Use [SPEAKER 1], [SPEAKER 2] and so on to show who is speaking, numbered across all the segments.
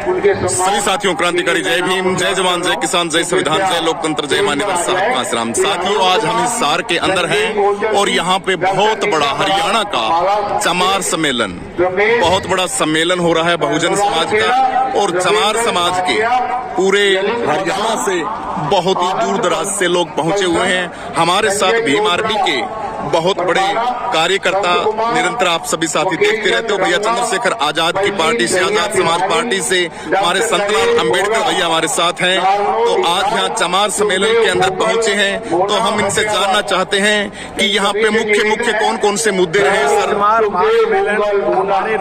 [SPEAKER 1] सभी साथियों, क्रांतिकारी जय भीम, जय जवान, जय किसान, जय संविधान, जय लोकतंत्र, जय मान्यवर साहब कांसराम। साथियों, आज हम हिसार के अंदर हैं और यहाँ पे बहुत बड़ा हरियाणा का चमार सम्मेलन, बहुत बड़ा सम्मेलन हो रहा है बहुजन समाज का। और चमार समाज के पूरे हरियाणा से बहुत ही दूर दराज से लोग पहुंचे हुए हैं। हमारे साथ भीम आर्मी के बहुत बड़े कार्यकर्ता निरंतर आप सभी साथी देखते रहते हो। भैया चंद्रशेखर आजाद की पार्टी से, आजाद समाज पार्टी से हमारे संतलाल अंबेडकर भैया हमारे साथ हैं। तो आज यहाँ चमार सम्मेलन के अंदर पहुंचे हैं, तो हम इनसे जानना चाहते हैं कि यहाँ पे मुख्य कौन कौन से मुद्दे रहे सर।
[SPEAKER 2] चमार महासम्मेलन हमारे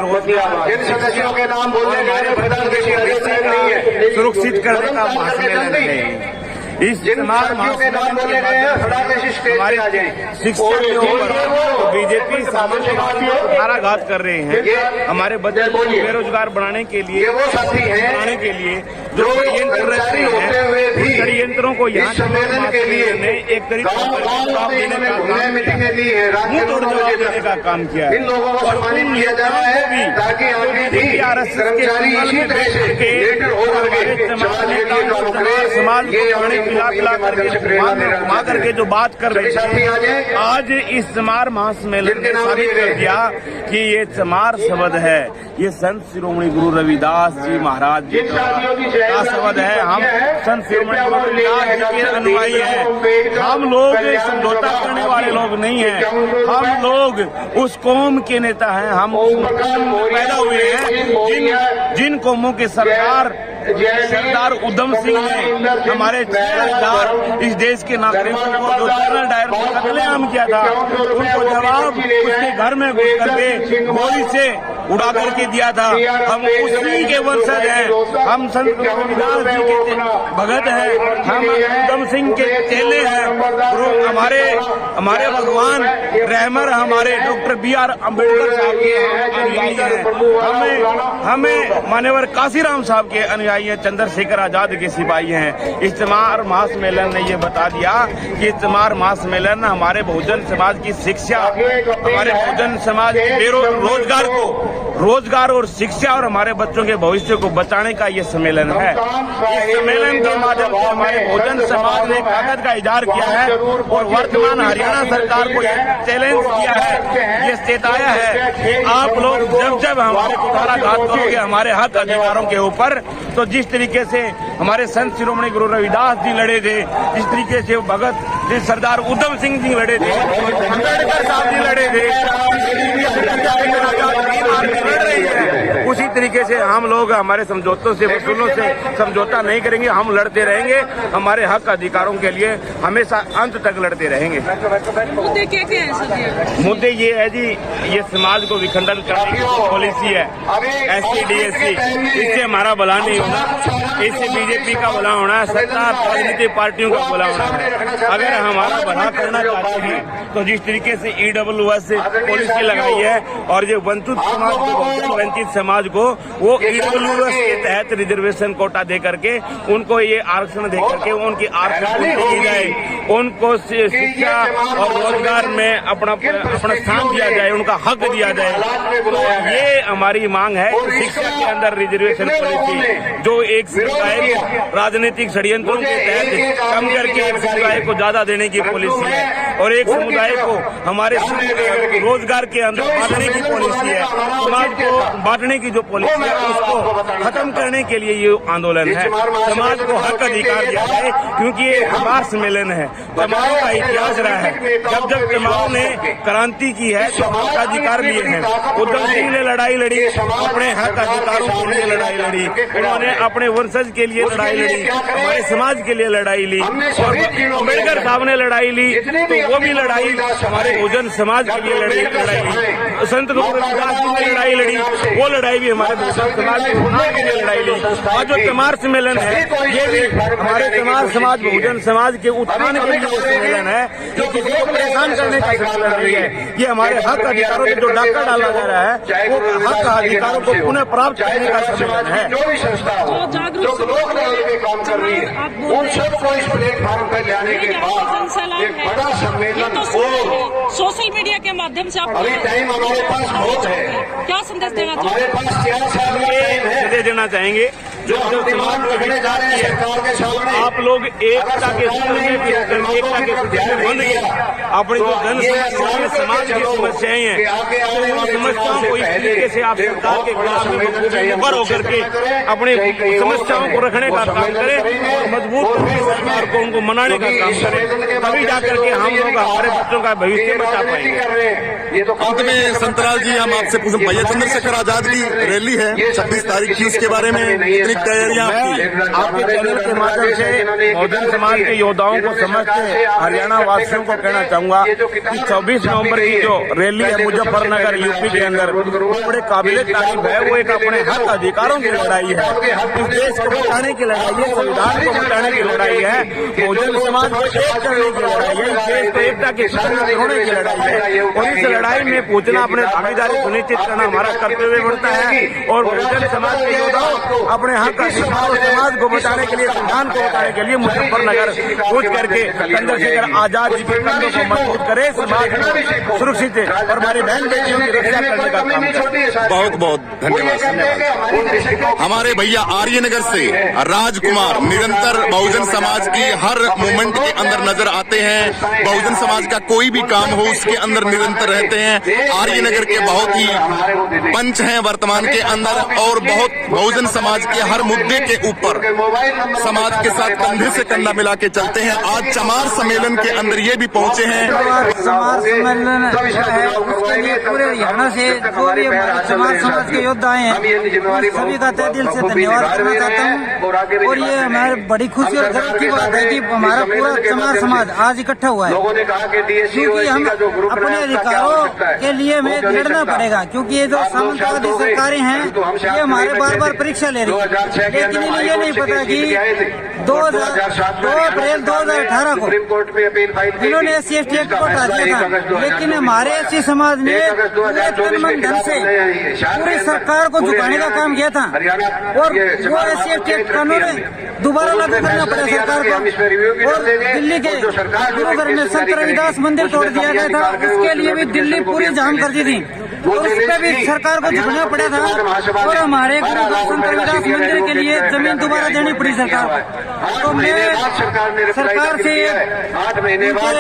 [SPEAKER 2] सुरक्षित करने का महासम्मेलन है। इस चमार महासम्मेलन के हमारे शिक्षा के ऊपर बीजेपी सामूहिक कर रहे हैं। हमारे बच्चों को बेरोजगार बनाने के लिए जो षड्यंत्र रच रहे हैं, षड्यंत्रों को यहाँ ने एक तरीके से जवाब देने का काम किया है। और उन नेताओं को भी आरएसएस के समाज को पिला घुमा करके जो बात कर रहे थे, आज इस चमार महासम्मेलन ने साबित कर दिया कि ये चमार शब्द है, ये संत शिरोमणि गुरु रविदास जी महाराज जी का शब्द है। हम संत शिरोमणि गुरु रविदास जी के अनुयायी हैं। हम लोग समझौता करने वाले लोग नहीं हैं। हम लोग उस कौम के नेता हैं। हम पैदा हुए हैं जिन कौमों के सरदार उधम सिंह ने हमारे 6,000 इस देश के नागरिकों को जो जनरल डायर में कत्लेआम किया था, उनको जवाब उसके घर में घुस करके गोली से उड़ा करके दिया था। हम उसी के वंशज हैं। हम संत रविदास जी के भगत हैं। हम उधम सिंह के चेले हैं। हमारे भगवान रहमर हमारे डॉक्टर BR अम्बेडकर साहब के अनुयायी हैं। हमें मान्यवर काशीराम साहब के अनुयायी हैं। चंद्रशेखर आजाद के सिपाही हैं। इस चमार महासम्मेलन ने ये बता दिया कि चमार महासम्मेलन हमारे बहुजन समाज की शिक्षा, हमारे बहुजन समाज के रोजगार और शिक्षा और हमारे बच्चों के भविष्य को बचाने का ये सम्मेलन है। इस सम्मेलन के माध्यम से हमारे बहुजन समाज ने ताकत का इजहार किया है और वर्तमान हरियाणा सरकार को चैलेंज किया है, ये चेताया है कि आप लोग जब हमारे कुठाराघात करोगे हमारे हक अधिकारों के ऊपर, तो जिस तरीके से हमारे संत शिरोमणि गुरु रविदास जी लड़े थे, जिस तरीके से भगत सरदार उधम सिंह जी लड़े थे, अम्बेडकर साहब जी लड़े थे, उसी तरीके से हम लोग हमारे समझौतों से, वसूलों से समझौता नहीं करेंगे। हम लड़ते रहेंगे हमारे हक अधिकारों के लिए, हमेशा अंत तक लड़ते रहेंगे।
[SPEAKER 3] मुद्दे क्या हैं सर?
[SPEAKER 2] मुद्दे ये है जी, ये समाज को विखंडन करने की पॉलिसी है। SC/DSC, इससे हमारा भला नहीं होना, इससे बीजेपी का भला होना है, सत्ता राजनीतिक पार्टियों का भला होना है। अगर हमारा भला करना चाहते हैं तो जिस तरीके से EWS पॉलिसी लगाई है और जो वंचित समाज को वो EWS के तहत रिजर्वेशन कोटा दे करके उनको ये आरक्षण दे करके उनकी आर्थिक पूर्ति की जाए, उनको शिक्षा और रोजगार में अपना स्थान दिया जाए, उनका हक दिया जाए। तो ये हमारी मांग है। शिक्षा के अंदर रिजर्वेशन पॉलिसी जो एक समुदाय को राजनीतिक षड्यंत्रों के तहत कम करके एक समुदाय को ज्यादा देने की पॉलिसी है और एक समुदाय को हमारे रोजगार के अंदर बांटने की पॉलिसी है। समाज को बांटने की जो पॉलिसी है उसको खत्म करने के लिए ये आंदोलन है। समाज को हक अधिकार दिया जाए, क्योंकि ये चमार सम्मेलन है। चमारों का इतिहास रहा है। जब चमारों ने क्रांति की है तो हक अधिकार लिए हैं। उधम सिंह ने लड़ाई लड़ी, अपने हक अधिकारों के लिए लड़ाई लड़ी, उन्होंने अपने वंशज के लिए लड़ाई लड़ी, हमारे समाज के लिए लड़ाई ली। और अम्बेडकर साहब ने लड़ाई ली तो वो भी लड़ाई हमारे बहुजन समाज के लिए लड़ाई ली। संत गुरु रविदास जी ने लड़ाई लड़ी, वो लड़ाई भी हमारे बहुजन समाज के लिए लड़ाई ली। और जो चमार सम्मेलन है ये भी हमारे चमार समाज बहुजन समाज के उत्थान के लिए सम्मेलन है। जो किसी को परेशान करने का सम्मेलन नहीं है। ये हमारे हक अधिकारों पर जो डाका डाला जा रहा है वो हक अधिकारों को पुनः प्राप्त करने का सम्मेलन है।
[SPEAKER 3] जो जागरूक काम कर रही है उन सबको इस प्लेटफॉर्म पर लाने के बाद एक बड़ा सम्मेलन हो। सोशल मीडिया के माध्यम से आप अभी टाइम हमारे पास बहुत है, क्या संदेश देना चाहेंगे? हमारे पास 4 साल का टाइम है।
[SPEAKER 2] देना चाहेंगे जो समाज रखने जा रहे हैं सरकार के सामने, आप लोग एकता के सूत्र में बंध गए। अपनी जो जन समस्याएं, समाज की समस्याएं हैं, उन समस्याओं को इस तरीके से आप सरकार के खिलाफ मुखर होकर के अपनी समस्याओं को रखने का काम करें और मजबूत सरकार को उनको मनाने का काम करें, तभी जाकर के हम लोग हमारे बच्चों का भविष्य बचा पाएंगे।
[SPEAKER 1] अंत में संतराल जी, हम आपसे पूछें, भैया चंद्रशेखर आजाद की रैली है 26 तारीख की, उसके बारे में कितनी तैयारियां
[SPEAKER 2] आपके चैनल के माध्यम से बहुजन समाज के योद्धाओं को समझते हरियाणा वासियों को कहना चाहूंगा कि 24 नवंबर की जो रैली है मुजफ्फरनगर यूपी के अंदर, वो बड़े काबिले तारीफ है। वो एक अपने हक अधिकारों की लड़ाई है, इस देश को बचाने की लड़ाई है, संविधान को बचाने की लड़ाई है, बहुजन समाज को एक करने की लड़ाई है, इस देश को एकता के सूत्र में पिरोने की लड़ाई है। और इस लड़ाई में पहुंचना, अपने भागीदारी सुनिश्चित करना हमारा कर्तव्य बनता है। और बहुजन समाज के योद्धाओं अपने हक अधिकार, समाज को बचाने के लिए, संविधान को बचाने के लिए मुजफ्फरनगर कूच करके चंद्रशेखर आजाद जी के कंधों को मजबूत करे, समाज को सुरक्षित और हमारी बहन बेटियों की रक्षा करने का काम करे।
[SPEAKER 1] बहुत बहुत धन्यवाद। हमारे भैया आर्यनगर से राजकुमार निरंतर बहुजन समाज की हर मूवमेंट के अंदर नजर आते हैं। बहुजन समाज का कोई भी काम हो उसके अंदर निरंतर रहते हैं। आर्यनगर के बहुत ही पंच हैं वर्तमान के अंदर, और बहुत बहुजन समाज के हर मुद्दे के ऊपर समाज के साथ कंधे से कंधा मिला के चलते हैं। आज चमार सम्मेलन के अंदर ये भी पहुंचे हैं।
[SPEAKER 4] चमार सम्मेलन है, उसके लिए पूरे हरियाणा से जो भी हमारे चमार समाज के योद्धा हैं, सभी का तहे दिल से धन्यवाद करना चाहता हूँ। और ये हमारे बड़ी खुशी और गर्व की बात है कि हमारा पूरा चमार समाज आज इकट्ठा हुआ है, क्योंकि हम अपने अधिकारों के लिए हमें लड़ना पड़ेगा। क्योंकि ये जो सामंतवादी सरकारें हैं, ये हमारे बार बार परीक्षा ले रही है, लेकिन इन्हें ये नहीं पता कि 2 अप्रैल 2018 को इन्होंने SC/ST एक्ट को हटा दिया था, लेकिन हमारे SC समाज ने पूरे तन मन धन से पूरी सरकार को झुकाने का काम किया था। और वो SC/ST एक्ट कानून दोबारा लागू करना पड़ा सरकार को। और दिल्ली के गुरुघर में संत रविदास मंदिर तोड़ दिया गया था, उसके लिए भी दिल्ली पूरी जाम कर दी थी, और उस पर भी सरकार को झुकना पड़ा था। और हमारे गुरुघर संत रविदास मंदिर के लिए जमीन दोबारा देनी पड़ी सरकार को। तो मैं सरकार से बोल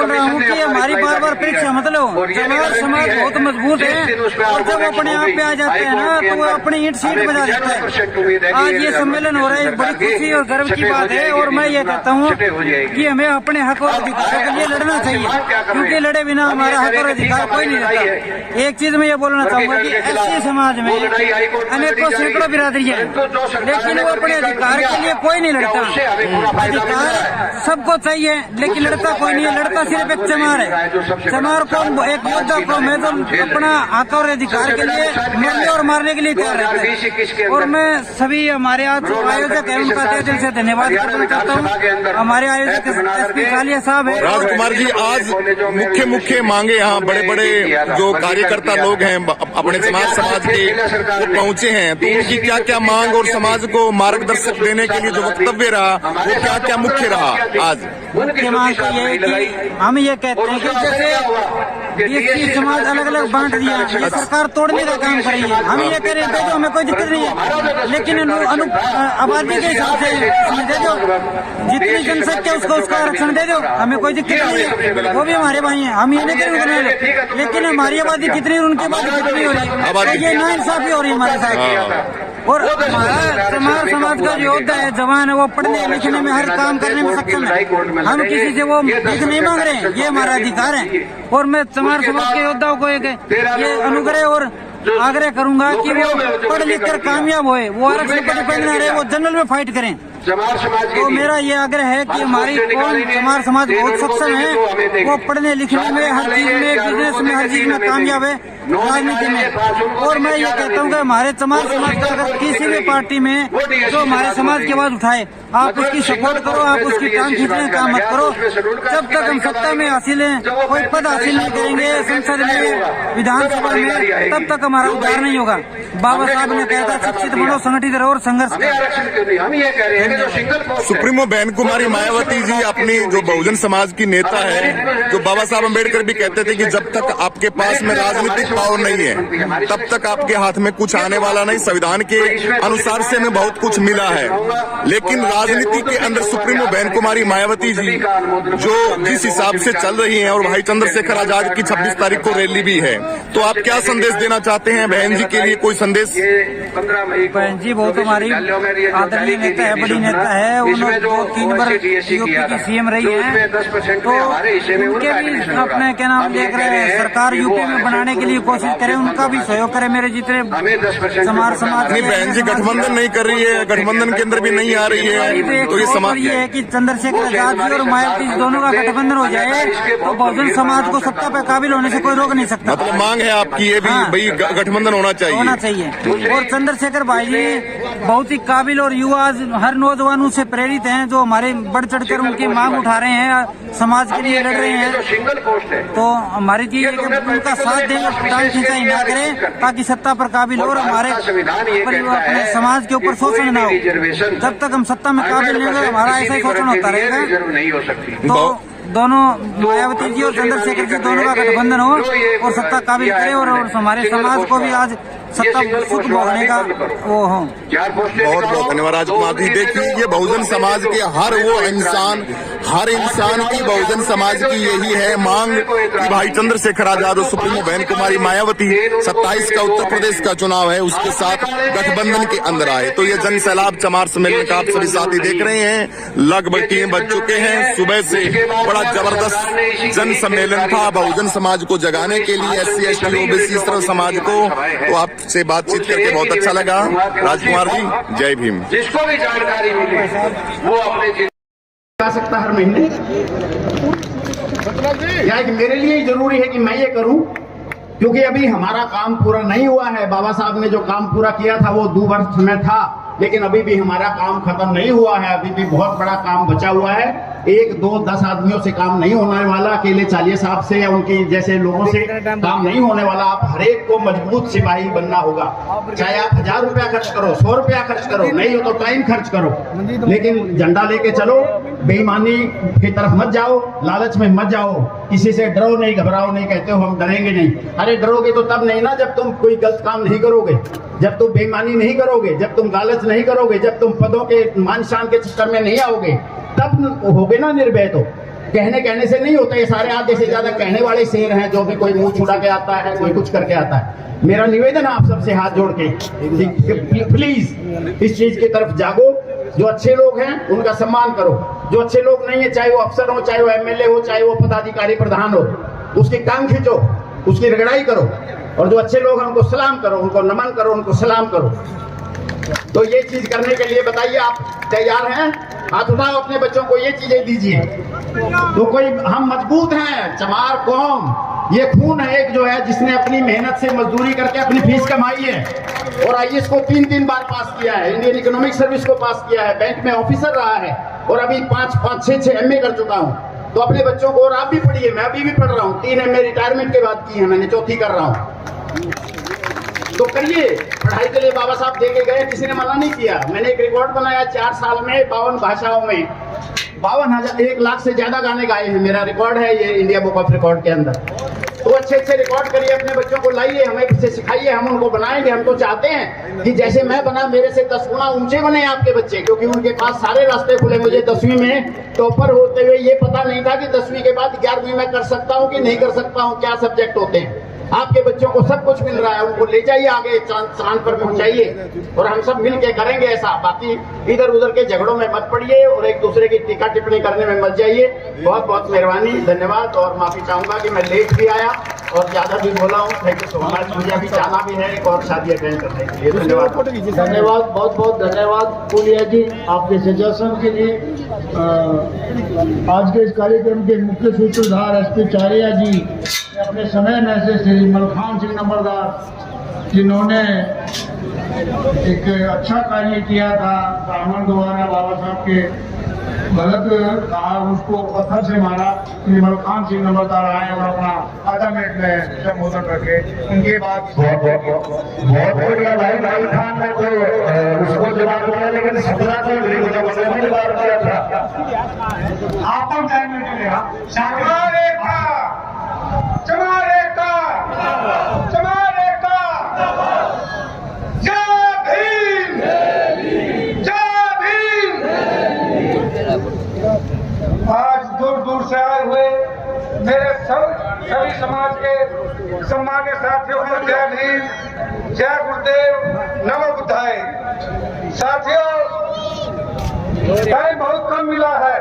[SPEAKER 4] रहा हूँ कि हमारी बार बार परीक्षा मतलब चमार समाज बहुत मजबूत है, और जब अपने आप पे आ जाते हैं ना, तो वो अपनी ईंट सीट बजा देता है। आज ये सम्मेलन हो रहा है, बड़ी खुशी और गर्व की बात है। और मैं ये कहता हूँ कि हमें अपने हक और अधिकारों के लिए लड़ना चाहिए, क्योंकि लड़े बिना हमारा हक और अधिकार कोई नहीं रहता। एक चीज मैं ये बोलना चाहूंगा कि SC समाज में अनेकों सैकड़ों बिरादरी है, लेकिन वो अपने अधिकार के लिए कोई नहीं लड़ता। अधिकार सबको चाहिए, लेकिन लड़ता कोई नहीं है। लड़ता सिर्फ एक चमार है। चमार को, एक योद्धा को मैं तो अपना हक और अधिकार के लिए मरने और मारने के लिए तैयार रहता है। और मैं सभी हमारे आज जो आयोजक है उनका तहे दिल से धन्यवाद करना चाहता हूँ। हमारे आयोजक SP कालिया साहब है।
[SPEAKER 1] राजकुमार जी, आज मुख्य मांगे यहाँ बड़े बड़े जो कार्यकर्ता लोग हैं अपने समाज के वो पहुंचे हैं, तो उनकी क्या क्या मांग और समाज को मार्गदर्शक देने के लिए जो वक्तव्य रहा, वो क्या क्या मुख्य रहा? आज
[SPEAKER 4] मुख्य मांग तो ये है कि हम ये कहते हैं कि जैसे SC समाज अलग अलग बांट दिया, ये सरकार तोड़ने का काम कर रही है। हम ये कह रहे हैं देखो हमें कोई दिक्कत नहीं है, लेकिन आबादी के हिसाब से दे दो, जितनी जनसंख्या उसका आरक्षण दे दो, हमें कोई दिक्कत नहीं है, वो भी हमारे भाई हैं। हम ये नहीं करेंगे, लेकिन हमारी आबादी कितनी और उनकी आबादी कितनी हो रही है, ये नाइंसाफी हो रही है हमारे साथ। और हमारा चमार समाज का जो योद्धा है, जवान है, वो पढ़ने लिखने में हर काम करने में सक्षम है। हम किसी से वो भीख नहीं मांग रहे हैं, ये हमारा अधिकार है। और मैं चमार समाज के योद्धाओं को ये अनुग्रह और आग्रह करूंगा कि वो पढ़ लिख कर कामयाब होए, वो आरक्षण पर डिपेंड न रहे, वो जनरल में फाइट करें। तो मेरा ये आग्रह है कि हमारी कौम चमार समाज बहुत सक्षम है, वो पढ़ने लिखने में, हर चीज में, बिजनेस में, हर चीज में कामयाब है, राजनीति में। और मैं ये कहता हूँ कि हमारे चमार समाज का अगर किसी भी पार्टी में जो हमारे समाज की आवाज उठाए, आप उसकी सपोर्ट करो, आप उसकी टांग खींचने का मत करो। जब तक हम सत्ता में हासिल है, कोई पद हासिल नहीं करेंगे संसद में, विधानसभा में, तब तक हमारा उद्धार नहीं होगा। बाबा साहब ने कहा था शिक्षित बनो, संगठित रहो और संघर्ष करो।
[SPEAKER 1] सुप्रीमो बहन कुमारी मायावती जी अपनी जो बहुजन समाज की नेता है, जो बाबा साहब अम्बेडकर भी कहते थे कि जब तक आपके पास में राजनीतिक पावर नहीं है तब तक आपके हाथ में कुछ आने वाला नहीं। संविधान के अनुसार से हमें बहुत कुछ मिला है, लेकिन राजनीति के अंदर सुप्रीमो बहन कुमारी मायावती जी जो जिस हिसाब से चल रही हैं, और भाई चंद्रशेखर आजाद की 26 तारीख को रैली भी है, तो आप क्या संदेश देना चाहते हैं बहन जी के लिए? कोई संदेश?
[SPEAKER 4] बहन जी बहुत हमारी आदरणीय नेता है, बड़ी नेता है, उन्होंने 2-3 बार यूपी की सीएम रही है, तो उनके भी अपने क्या नाम देख रहे हैं, सरकार यूपी में बनाने के लिए कोशिश करे, उनका भी सहयोग करे। मेरे जितने समाज
[SPEAKER 1] नहीं, बहन जी गठबंधन नहीं कर रही है, गठबंधन के अंदर भी नहीं आ रही है, तो ये समाज
[SPEAKER 4] ये है कि चंद्रशेखर आजाद जी और मायावती दोनों का गठबंधन हो जाए तो बहुजन समाज को सत्ता पर काबिल होने से कोई रोक नहीं सकता।
[SPEAKER 1] मतलब मांग है आपकी ये भी, भाई गठबंधन होना चाहिए।
[SPEAKER 4] और चंद्रशेखर भाई जी बहुत ही काबिल और युवा हर नौजवानों से प्रेरित हैं, जो हमारे बढ़ चढ़कर उनकी मांग उठा रहे हैं, समाज के लिए लड़ रहे हैं। तो हमारी चीज है कि उनका साथ दें, टांग खिंचाई ना करें, ताकि सत्ता पर काबिल हो और हमारे अपने समाज के ऊपर शोषण ना हो। जब तक हम सत्ता में काबिल नहीं होंगे, हमारा ऐसा ही शोषण होता रहेगा। तो दोनों मायावती जी और चंद्रशेखर जी दोनों का गठबंधन हो और सत्ता काबिल करे, और हमारे समाज को भी आज सत्ता सुख भोगने का वो हो।
[SPEAKER 1] बहुत बहुत धन्यवाद राजकुमार जी। देखिए, ये बहुजन समाज के हर इंसान की बहुजन समाज की यही है मांग कि भाई चंद्रशेखर आजाद और सुप्रीमो बहन कुमारी मायावती 27 का उत्तर प्रदेश का चुनाव है, उसके साथ गठबंधन के अंदर आए। तो ये जन सैलाब चमार सम्मेलन का आप सभी साथी देख रहे हैं, लगभग 3 बज चुके हैं। सुबह से बड़ा जबरदस्त जन सम्मेलन था बहुजन समाज को जगाने के लिए, SC ST OBC सर्व समाज को। तो आपसे बातचीत करके बहुत अच्छा लगा राजकुमार जी, जय भीम।
[SPEAKER 5] जिसको भी जानकारी मिले वो अपने
[SPEAKER 6] आ सकता हर महीने, या कि मेरे लिए जरूरी है कि मैं ये करूं, क्योंकि अभी हमारा काम पूरा नहीं हुआ है। बाबा साहब ने जो काम पूरा किया था वो 2 वर्ष में था, लेकिन अभी भी हमारा काम खत्म नहीं हुआ है, अभी भी बहुत बड़ा काम बचा हुआ है। 1, 2, 10 आदमियों से काम नहीं होने वाला, अकेले चालिया साहब से या उनकी जैसे लोगों से काम नहीं होने वाला। आप हरेक को मजबूत सिपाही बनना होगा, चाहे आप 1000 रुपया खर्च करो, 100 रुपया खर्च करो, नहीं हो तो टाइम खर्च करो, लेकिन झंडा लेके चलो। बेईमानी की तरफ मत जाओ, लालच में मत जाओ, किसी से डरो नहीं, घबराओ नहीं। कहते हो हम डरेंगे नहीं, अरे डरोगे तो तब नहीं ना जब तुम कोई गलत काम नहीं करोगे, जब तुम बेईमानी नहीं करोगे, जब तुम लालच नहीं करोगे, जब तुम पदों के मान शान के चक्कर में नहीं आओगे, तब होगे ना निर्भय। तो कहने से नहीं होता, ये सारे आधे से ज्यादा कहने वाले शेर हैं, जो भी कोई मुंह छुड़ा के आता है, कोई कुछ करके आता है। मेरा निवेदन है आप सबसे हाथ जोड़ के, प्लीज इस चीज की तरफ जागो। जो अच्छे लोग हैं उनका सम्मान करो, जो अच्छे लोग नहीं है, चाहे वो अफसर हो, चाहे वो MLA हो, चाहे वो पदाधिकारी प्रधान हो, उसकी टांग खींचो, उसकी रगड़ाई करो, और जो अच्छे लोग हैं उनको सलाम करो, उनको नमन करो, उनको सलाम करो। तो ये चीज करने के लिए बताइए, आप तैयार हैं? हाथ उठाओ, अपने बच्चों को ये चीजें दीजिए। तो कोई हम मजबूत हैं, चमार कौम, ये खून है एक जो है जिसने अपनी मेहनत से मजदूरी करके अपनी फीस कमाई है, और IAS को 3 बार पास किया है, इंडियन इकोनॉमिक सर्विस को पास किया है, बैंक में ऑफिसर रहा है, और अभी 5, 6 MA कर चुका हूँ। तो अपने बच्चों को, और आप भी पढ़िए, मैं अभी भी पढ़ रहा हूँ, 3 MA रिटायरमेंट के बाद की है मैंने, 4थी कर रहा हूँ। तो करिए, पढ़ाई के लिए बाबा साहब दे के गए, किसी ने मना नहीं किया। मैंने एक रिकॉर्ड बनाया 4 साल में 52 भाषाओं में 52,000 1 लाख से ज्यादा गाने गाए हैं, मेरा रिकॉर्ड है ये इंडिया बुक ऑफ रिकॉर्ड के अंदर। तो अच्छे रिकॉर्ड करिए, अपने बच्चों को लाइए, हमें इसे सिखाइए, हम उनको बनाएंगे। हम तो चाहते हैं कि जैसे मैं बना, मेरे से 10 गुना ऊंचे बने आपके बच्चे, क्योंकि उनके पास सारे रास्ते खुले। मुझे 10वीं में टॉपर होते हुए ये पता नहीं था कि 10वीं के बाद 11वीं में कर सकता हूँ कि नहीं कर सकता हूँ, क्या सब्जेक्ट होते हैं। आपके बच्चों को सब कुछ मिल रहा है, उनको ले जाइए आगे, चांद पर पहुंचाइए, और हम सब मिलके करेंगे ऐसा। बाकी इधर उधर के झगड़ों में मत पड़िए और एक दूसरे की टीका टिप्पणी करने में मत जाइए। बहुत बहुत मेहरबानी, धन्यवाद। और माफी चाहूंगा कि मैं लेट भी आया और ज्यादा भी बोला हूँ। Thank you so much. मुझे अभी जाना भी है एक और शादी अटेंड करने के लिए। धन्यवाद,
[SPEAKER 7] बहुत बहुत धन्यवाद फूलिया जी आपके सजेशन के लिए। आज के इस कार्यक्रम के मुख्य सूत्रधार SP चारिया जी अपने समय में से श्री मलखान सिंह नंबरदार, जिन्होंने एक अच्छा कार्य किया था ब्राह्मण द्वारा बाबा साहब के गलत कहा, उसको पत्थर से मारा। निर्मल खान सिंह नंबरदार आए और अपना आधा मिनट में संबोधन रखे। उनके बाद बहुत बढ़िया भाई खान ने तो उसको जवाब दिया, लेकिन 17 से जवाब दिया था। आपको टाइम नहीं मिलेगा। आज दूर दूर से आए हुए मेरे सभी समाज के सम्मान्य साथियों को जय भीम, जय गुरुदेव, नमो बुद्धाय। साथियों, टाइम बहुत कम मिला है,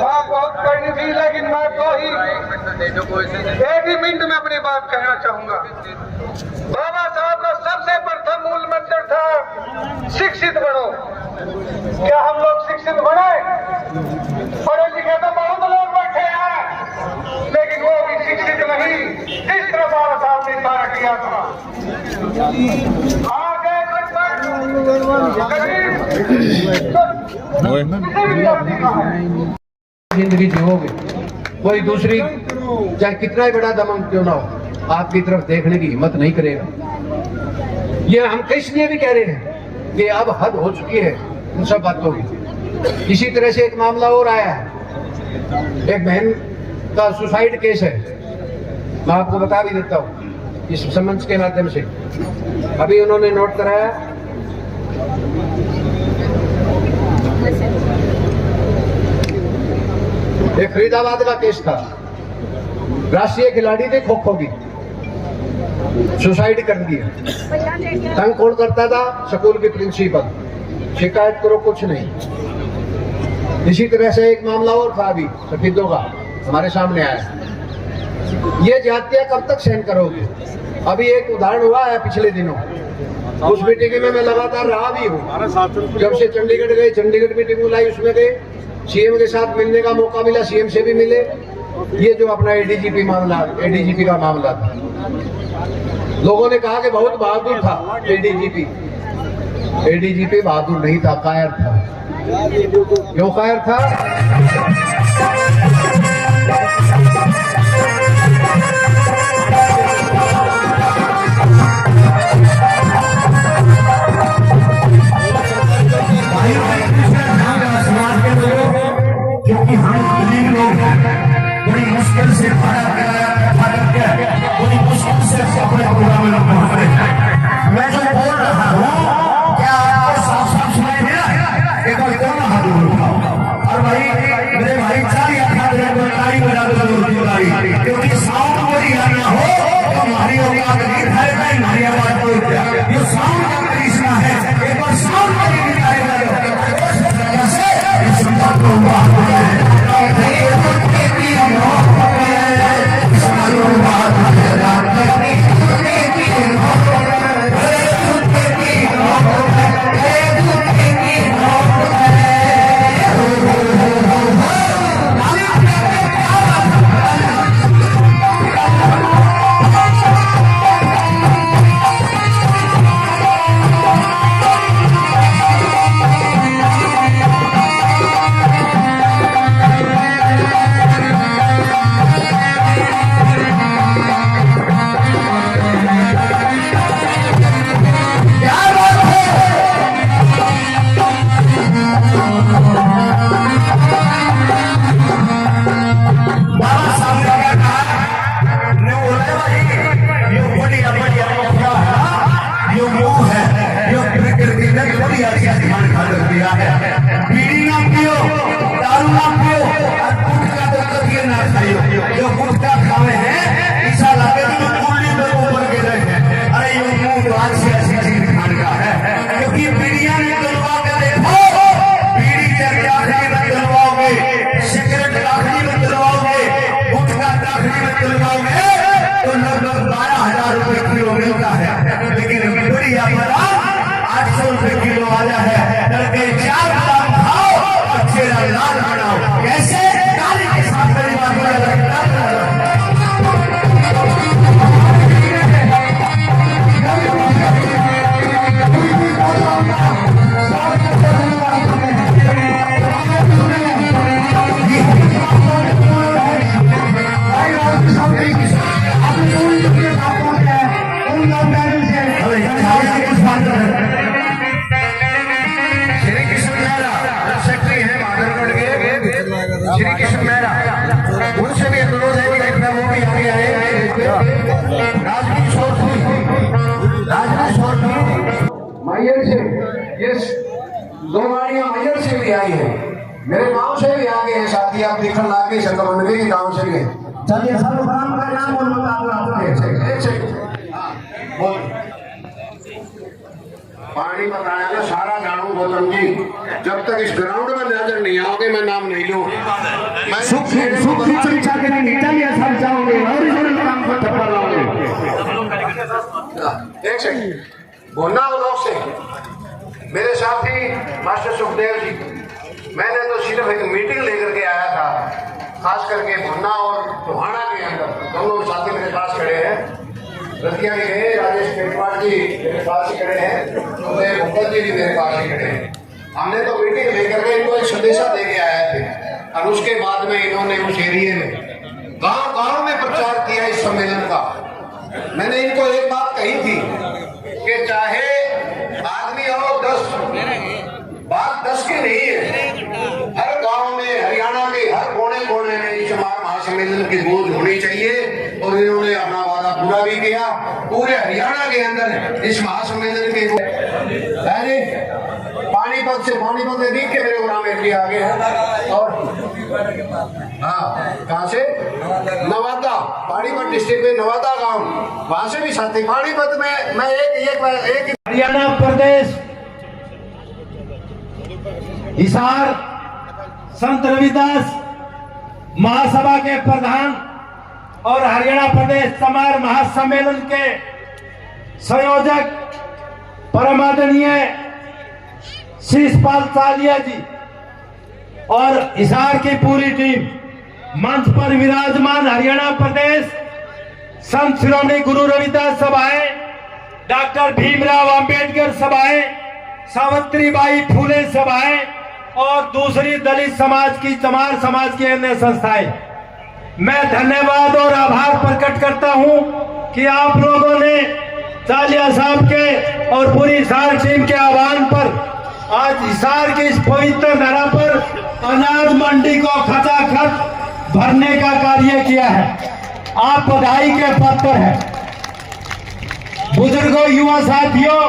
[SPEAKER 7] बात बहुत करनी थी, लेकिन मैं तो एक ही मिनट में अपनी बात कहना चाहूंगा। बाबा साहब का सबसे प्रथम मूल मंत्र था शिक्षित बनो। क्या हम लोग शिक्षित बने? पढ़े लिखे तो बहुत लोग बैठे हैं, लेकिन वो भी शिक्षित नहीं जिस तरह बाबा साहब ने इशारा किया था। आगे
[SPEAKER 5] जिंदगी जियोगे, कोई दूसरी चाहे कितना ही बड़ा दमन क्यों ना हो, आपकी तरफ देखने की हिम्मत नहीं करेगा। ये हम इसलिए भी कह रहे हैं कि अब हद हो चुकी है इन सब बातों की। इसी तरह से एक मामला और आया है, एक बहन का सुसाइड केस है। मैं आपको बता भी देता हूँ इस समझ के माध्यम से। अभी उन्होंने नोट कराया, एक फरीदाबाद का केस था। राष्ट्रीय खिलाड़ी थे खो खो की, सुसाइड कर दिया। तंग कौन करता था? स्कूल के प्रिंसिपल। शिकायत करो, कुछ नहीं। इसी तरह से एक मामला और था अभी शहीदों का, हमारे सामने आया। ये जातियां कब तक सहन करोगे? अभी एक उदाहरण हुआ है पिछले दिनों, उस मीटिंग में मैं लगातार रहा भी हूँ। जब से चंडीगढ़ गए, चंडीगढ़ मीटिंग बुलाई, उसमें गए, सीएम के साथ मिलने का मौका मिला, सीएम से भी मिले। ये जो अपना एडीजीपी का मामला था, लोगों ने कहा कि बहुत बहादुर था एडीजीपी। एडीजीपी बहादुर नहीं था, कायर था। क्यों कायर था? क्योंकि हम गरीब लोग हैं, बड़ी मुश्किल से बड़ी मुश्किल से अपने प्रोग्राम में पहुंचते हैं। मैं जो बोल रहा हूँ, क्या आपको साफ साफ सुनाई दे रहा है? एक बार कौन बहादुर उठाओ। और भाई मेरे भाई चालिया बजा दो, क्योंकि साउंड कोई आना हो तो हमारी औकात नहीं है, हमारी आवाज को ये साउंड का करिश्मा है। एक बार साउंड का तो लगभग 12,000 रुपए किलो मिलता है, लेकिन बढ़िया 800 रुपए किलो आया है। लड़के 4 ग्राम खाओ और चेहरा लाल बनाओ। कैसे? काली के साथ परिवार को लगता है। दो गाड़ियां मैयर से भी आई हैं, मेरे गांव से भी आ गए हैं साथी, आप दिखन ला के शतरंगी के गांव से भी। चलिए सर्वप्रथम का नाम बोलो, एक सेकंड बोल। पानी बताया ना सारा जानू गौतम जी, जब तक इस ग्राउंड में नजर नहीं आओगे मैं नाम नहीं लूँ। एक सेकंड बोलना ब्लॉक से मेरे साथी मास्टर सुखदेव जी, मैंने तो सिर्फ एक मीटिंग लेकर के आया था, खास करके भुन्ना और टोहाना के अंदर दोनों साथी मेरे पास खड़े हैं, रतिया भी गए, राजेश केटवाड़ जी मेरे पास ही खड़े हैं, सुखदेव भुक्कल जी भी मेरे पास ही खड़े हैं। हमने तो मीटिंग लेकर के इनको एक संदेशा दे के आए थे और उसके बाद में इन्होंने उस एरिए में गांव गांव में प्रचार किया इस सम्मेलन का। मैंने इनको एक बात कही थी कि चाहे आदमी हो 10, बात 10 की नहीं है, हर गांव में हरियाणा के हर कोने कोने में इस महासम्मेलन की गूंज होनी चाहिए और इन्होंने अपना वादा पूरा भी किया। पूरे हरियाणा के अंदर इस महासम्मेलन के पानीपत से नजदीक के मेरे ग्राम में आगे है और हाँ कहाँ से नवादा, पानीपत डिस्ट्रिक्ट में नवादा गांव, वहां से भी साथी पानीपत में मैं एक
[SPEAKER 6] हरियाणा प्रदेश हिसार संत रविदास महासभा के प्रधान और हरियाणा प्रदेश चमार महासम्मेलन के संयोजक परमादरणीय शीशपाल चालिया जी और हिसार की पूरी टीम, मंच पर विराजमान हरियाणा प्रदेश संत श्रोमणी गुरु रविदास सभाएं, डॉक्टर भीमराव अंबेडकर सभाएं, सावित्रीबाई फूले सभाएं और दूसरी दलित समाज की, चमार समाज की अन्य संस्थाएं, मैं धन्यवाद और आभार प्रकट करता हूं कि आप लोगों ने चालिया साहब के और पूरी हिसार टीम के आह्वान पर आज हिसार की इस पवित्र धरा पर अनाज मंडी को खचाखच भरने का कार्य किया है। आप बधाई के पात्र हैं। बुजुर्गों, युवा साथियों,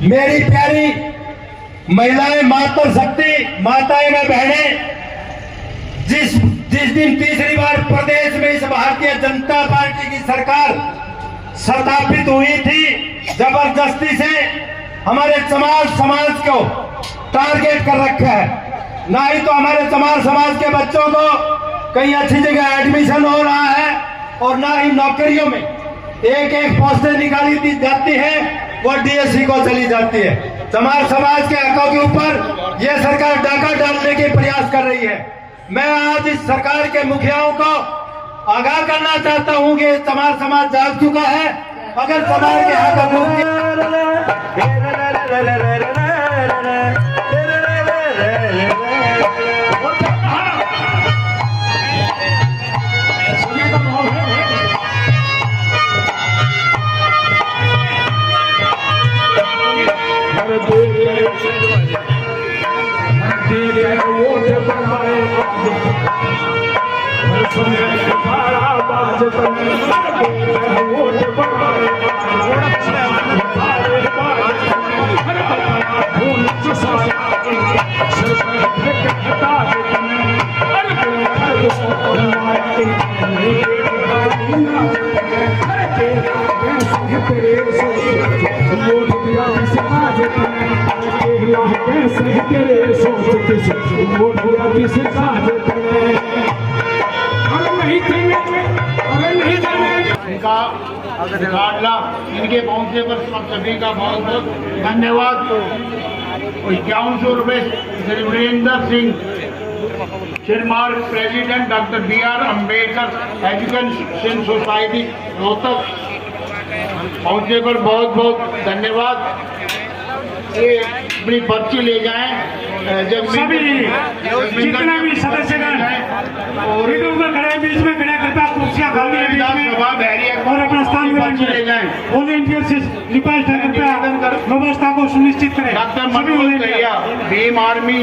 [SPEAKER 6] मेरी प्यारी महिलाएं, मातृ शक्ति माताएं व बहनें, जिस दिन तीसरी बार प्रदेश में इस भारतीय जनता पार्टी की सरकार स्थापित हुई थी, जबरदस्ती से हमारे चमार समाज को टारगेट कर रखा है। ना ही तो हमारे चमार समाज के बच्चों को कहीं अच्छी जगह एडमिशन हो रहा है और ना ही नौकरियों में एक पोस्टें निकाली दी जाती है, वो डीएससी को चली जाती है। चमार समाज के हकों के ऊपर यह सरकार डाका डालने के प्रयास कर रही है। मैं आज इस सरकार के मुखियाओं को आगाह करना चाहता हूं कि चमार समाज जाग चुका है। अगर चमार के हकों
[SPEAKER 8] इनके पहुंचने पर सभी का बहुत बहुत धन्यवाद। 5100 रुपए Shri Virendra Singh Chirmar, president doctor BR Ambedkar education society Rohtak, पहुंचने पर बहुत बहुत धन्यवाद। ये अपनी पर्ची ले जाएं। जब सभी जितने भी सदस्यगण खड़े बीच में खड़े कृपया कुर्सियां खाली और अपना स्थान में ले जाएं। ऑल इंडिया से रिक्वेस्ट है, कृपया व्यवस्था को सुनिश्चित करें। डॉक्टर मनोज भैया, भीम आर्मी